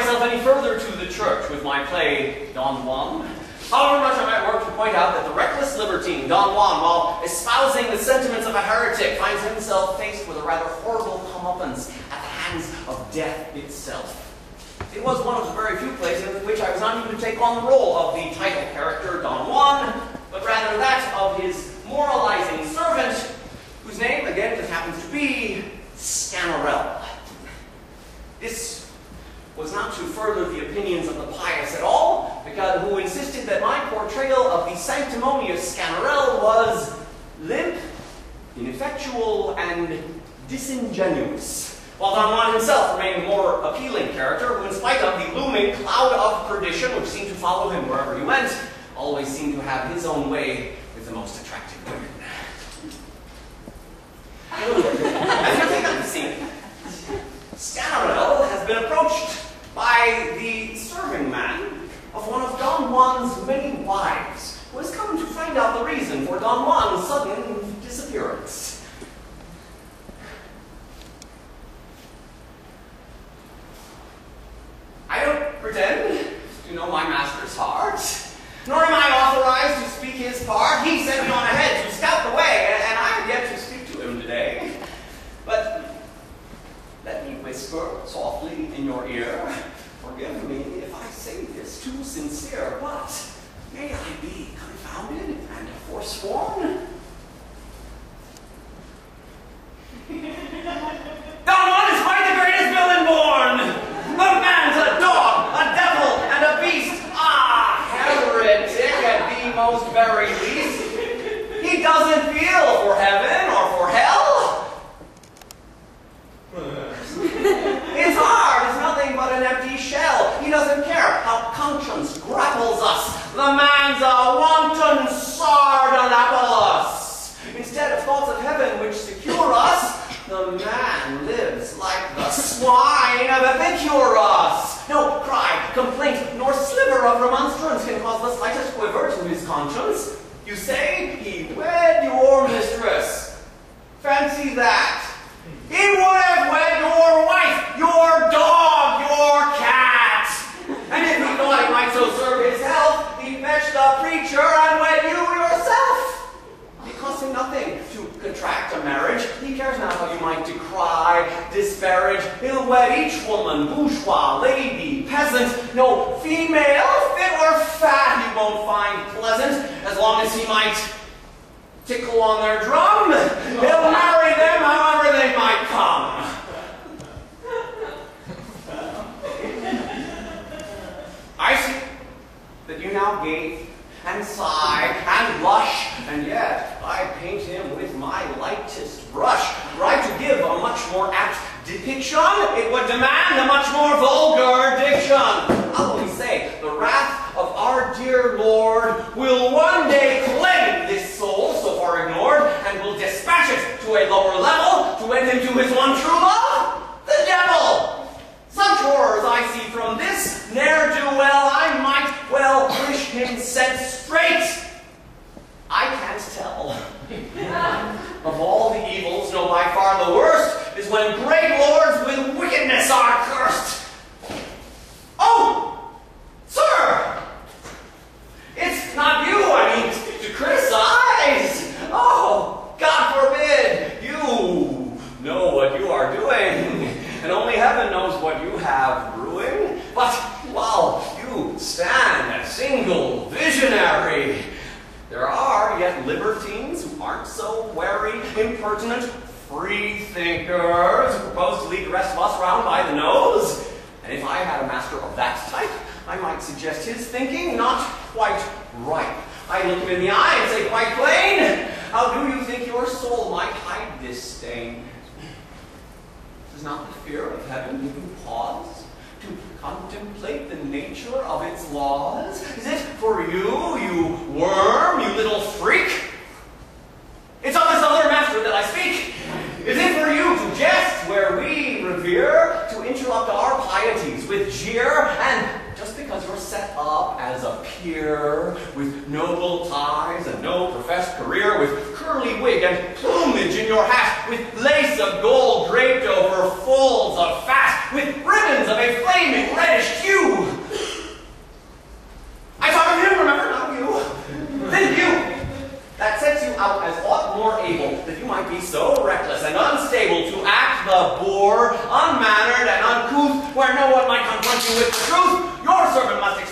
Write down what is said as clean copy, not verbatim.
myself any further to the church with my play, Don Juan. However much I might work to point out that the reckless libertine, Don Juan, while espousing the sentiments of a heretic, finds himself faced with a rather horrible comeuppance at the hands of death itself. It was one of the very few plays in which I was not even to take on the role of the title character, Don Juan, but rather that of his moralizing servant, whose name, again, just happens to be Sganarelle. This was not to further the opinions of the pious at all, because who insisted that my portrayal of the sanctimonious Sganarelle was limp, ineffectual, and disingenuous, while Don Juan himself remained a more appealing character, who in spite of the looming cloud of perdition which seemed to follow him wherever he went, always seemed to have his own way with the most attractive women. As you take up the scene, Sganarelle has been approached by the serving man of one of Don Juan's many wives, who has come to find out the reason for Don Juan's sudden disappearance. I don't pretend to know my master's heart, nor am I authorized to speak his part. He sent me on ahead to scout the way, and I have yet to speak to him today. But let me whisper softly in your ear. Forgive me if I say this too sincere, but may I be confounded and forsworn? Don Juan is quite the greatest villain born! A man's a dog, a devil, and a beast! Ah, heretic at the most very least. He doesn't feel for heaven or for hell. His heart is nothing but an empty shell. He doesn't care how conscience grapples us. The man's a wanton Sardanapolis. Instead of thoughts of heaven which secure us, the man lives like the swine of Epicurus. No cry, complaint, nor sliver of remonstrance can cause the slightest quiver to his conscience. You say he wed your mistress. Fancy that. He would have wed your wife, your dog, your cat. And if he thought it might so serve his health, he'd fetch the preacher and wed you yourself. It costs him nothing to contract a marriage. He cares not how you might decry, disparage. He'll wed each woman, bourgeois, lady, peasant, no female, fit or fat, he won't find pleasant, as long as he might tickle on their drum. He'll marry them however they might come. I see that you now gape and sigh and blush, and yet I paint him with my lightest brush. Were I to give a much more apt depiction, it would demand a much more vulgar diction. I'll only say, the wrath of our dear Lord will one day claim this soul so far ignored, and will dispatch it to a lower level to wed him to his one true love, the devil. Such horrors I see from this ne'er-do-well, I might well wish him sent straight. I can't tell. Of all the evils, no, by far the worst is when great lords with wickedness are cursed. Oh, sir! It's not you I mean to criticize. Oh, God forbid. You know what you are doing, and only heaven knows what you have brewing. But while you stand a single visionary, there are yet libertines who aren't so wary, impertinent, free thinkers who propose to lead the rest of us round by the nose. And if I had a master of that type, I might suggest his thinking not quite right. I look him in the eye and say quite plain, how do you think your soul might hide this stain? Does not the fear of heaven give you pause to contemplate the nature of its laws? Is it for you, you worm, you little freak? It's of this other master that I speak. Is it for you to jest where we revere, to interrupt our pieties with jeer, and just because you're set up as a peer, with noble ties and no professed career, with curly wig and plumage in your hat, with lace of gold draped over folds of fat, with ribbons of a flaming reddish club boor, unmannered and uncouth, where no one might confront you with the truth, your servant must